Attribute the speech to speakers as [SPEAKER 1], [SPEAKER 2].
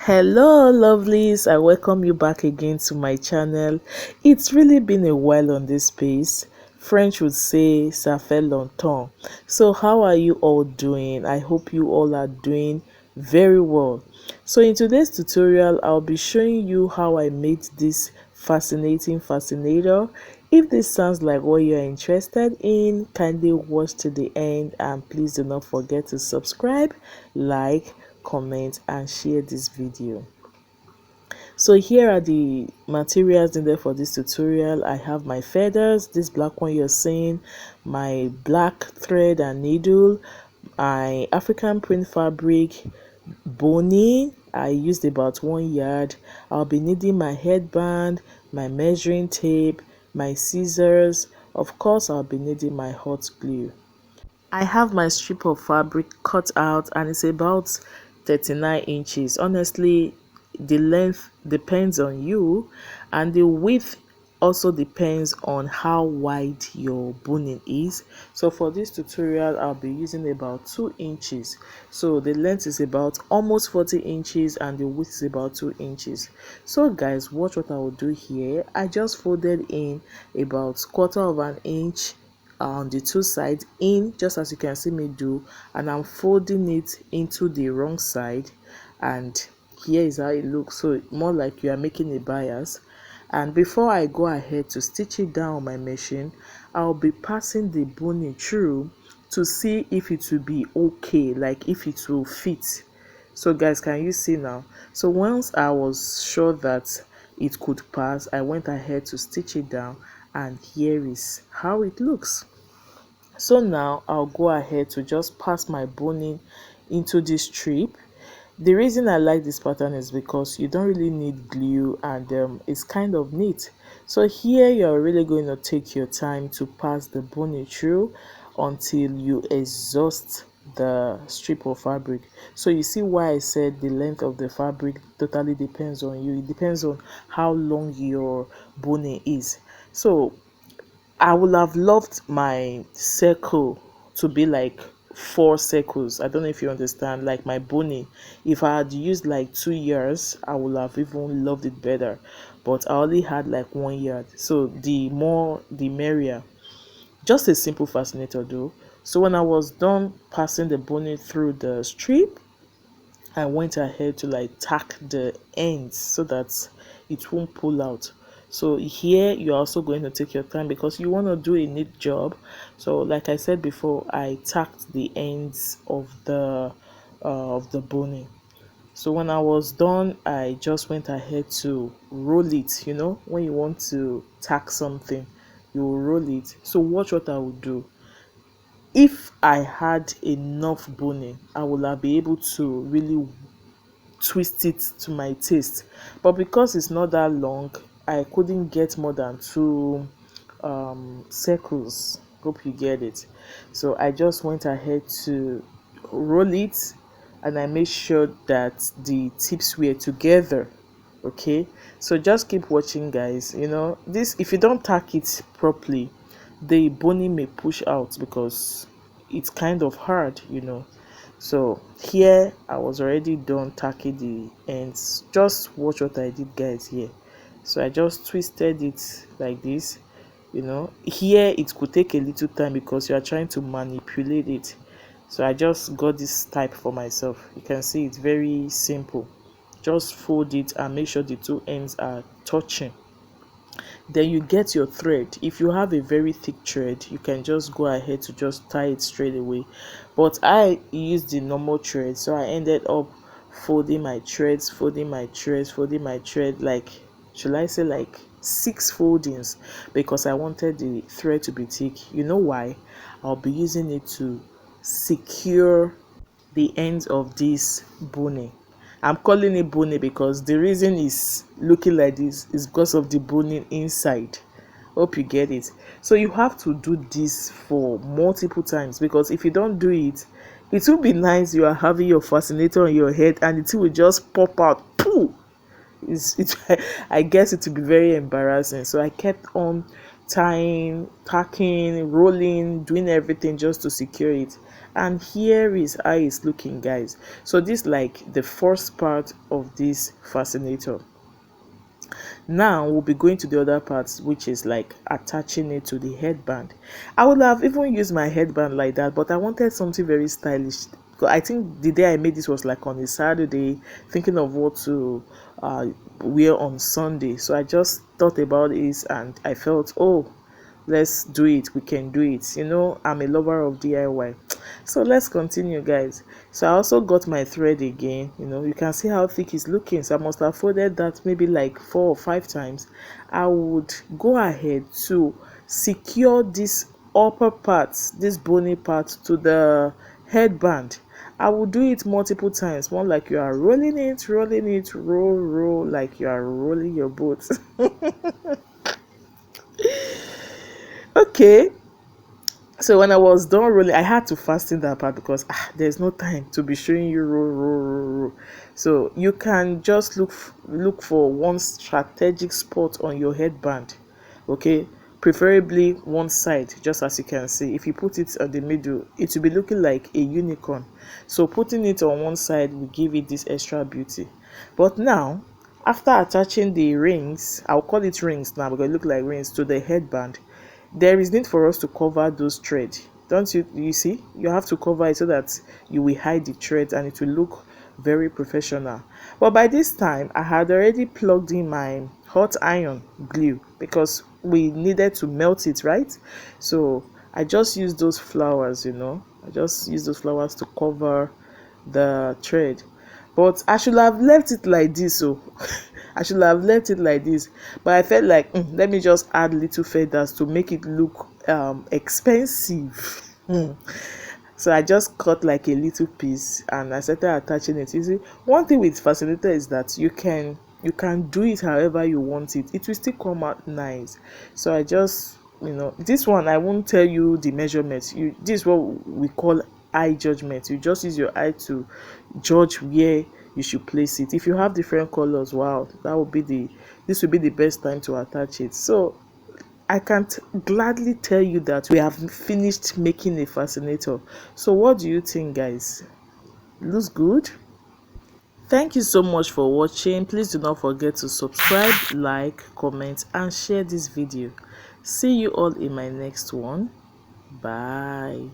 [SPEAKER 1] Hello lovelies, I welcome you back again to my channel. It's really been a while on this space. French would say ça fait longtemps. So how are you all doing? I hope you all are doing very well. So in today's tutorial, I'll be showing you how I made this fascinating fascinator. If this sounds like what you're interested in, kindly watch to the end, and please do not forget to subscribe, like, comment and share this video. So here are the materials needed for this tutorial. I have my feathers, this black one you're seeing, my black thread and needle, my African print fabric, boning. I used about 1 yard. I'll be needing my headband, my measuring tape, my scissors. Of course, I'll be needing my hot glue. I have my strip of fabric cut out and it's about 39 inches. Honestly, the length depends on you and the width also depends on how wide your boning is. So for this tutorial, I'll be using about 2 inches. So the length is about almost 40 inches and the width is about 2 inches. So guys, watch what I will do here. I just folded in about 1/4 of an inch on the two sides in, just as you can see me do, and I'm folding it into the wrong side, and here is how it looks. So more like you are making a bias. And before I go ahead to stitch it down on my machine, I'll be passing the boning through to see if it will be okay, like if it will fit. So guys, can you see now? So once I was sure that it could pass, I went ahead to stitch it down, and here is how it looks. So now I'll go ahead to just pass my boning into this strip. The reason I like this pattern is because you don't really need glue, and it's kind of neat. So here you're really going to take your time to pass the boning through until you exhaust the strip of fabric. So you see why I said the length of the fabric totally depends on you. It depends on how long your boning is. So I would have loved my circle to be like 4 circles. I don't know if you understand, like my boning. If I had used like 2 years, I would have even loved it better. But I only had like 1 yard. So the more the merrier. Just a simple fascinator though. So when I was done passing the boning through the strip, I went ahead to like tack the ends so that it won't pull out. So here you're also going to take your time because you want to do a neat job. So like I said before, I tacked the ends of the boning. So when I was done, I just went ahead to roll it. You know, when you want to tack something, you will roll it. So watch what I will do. If I had enough boning, I would have been able to really twist it to my taste, but because it's not that long, I couldn't get more than 2 circles. Hope you get it. So I just went ahead to roll it, and I made sure that the tips were together. Okay, so just keep watching guys. You know this, if you don't tack it properly, the boning may push out because it's kind of hard, you know. So here I was already done tacking the ends. Just watch what I did guys here. So I just twisted it like this. You know, here it could take a little time because you are trying to manipulate it. So I just got this type for myself. You can see it's very simple. Just fold it and make sure the 2 ends are touching. Then you get your thread. If you have a very thick thread, you can just go ahead to just tie it straight away, but I used the normal thread, so I ended up folding my threads, folding my threads, folding my thread, like, should I say, like 6 foldings, because I wanted the thread to be thick. You know why? I'll be using it to secure the ends of this boning. I'm calling it boning because the reason is looking like this is because of the boning inside. Hope you get it. So you have to do this for multiple times, because if you don't do it, it will be nice you are having your fascinator on your head and it will just pop out. Pooh! I guess it will be very embarrassing. So I kept on tying, tacking, rolling, doing everything just to secure it. And here is how it's looking, guys. So this like the first part of this fascinator. Now we'll be going to the other parts, which is like attaching it to the headband. I would have even used my headband like that, but I wanted something very stylish. I think the day I made this was like on a Saturday, thinking of what to wear on Sunday. So I just thought about this and I felt, oh, let's do it, we can do it. I'm a lover of DIY. So let's continue, guys. So I also got my thread again. You can see how thick it's looking, so I must have folded that maybe like 4 or 5 times. I would go ahead to secure this upper part, this bony part, to the headband. I will do it multiple times, more like you are rolling it, roll, like you are rolling your boat. Okay, so when I was done rolling, I had to fasten that part because there's no time to be showing you roll. So you can just look for one strategic spot on your headband, okay, preferably one side, just as you can see. If you put it on the middle, it will be looking like a unicorn. So putting it on one side will give it this extra beauty. But now, after attaching the rings, I'll call it rings now because it look like rings, to the headband, there is need for us to cover those threads. Don't you see, you have to cover it so that you will hide the threads and it will look very professional. But by this time I had already plugged in my hot iron glue because we needed to melt it, right? So I just used those flowers, I just used those flowers to cover the thread. But I should have left it like this. So I should have left it like this, but I felt like let me just add little feathers to make it look expensive. So I just cut like a little piece and I started attaching it. You see, one thing with Fascinator is that you can do it however you want it. It will still come out nice. So I just, this one I won't tell you the measurements. This is what we call eye judgment. You just use your eye to judge where you should place it. If you have different colors, wow, this will be the best time to attach it. So I can't gladly tell you that we have finished making a fascinator. So what do you think, guys? Looks good? Thank you so much for watching. Please do not forget to subscribe, like, comment and share this video. See you all in my next one. Bye.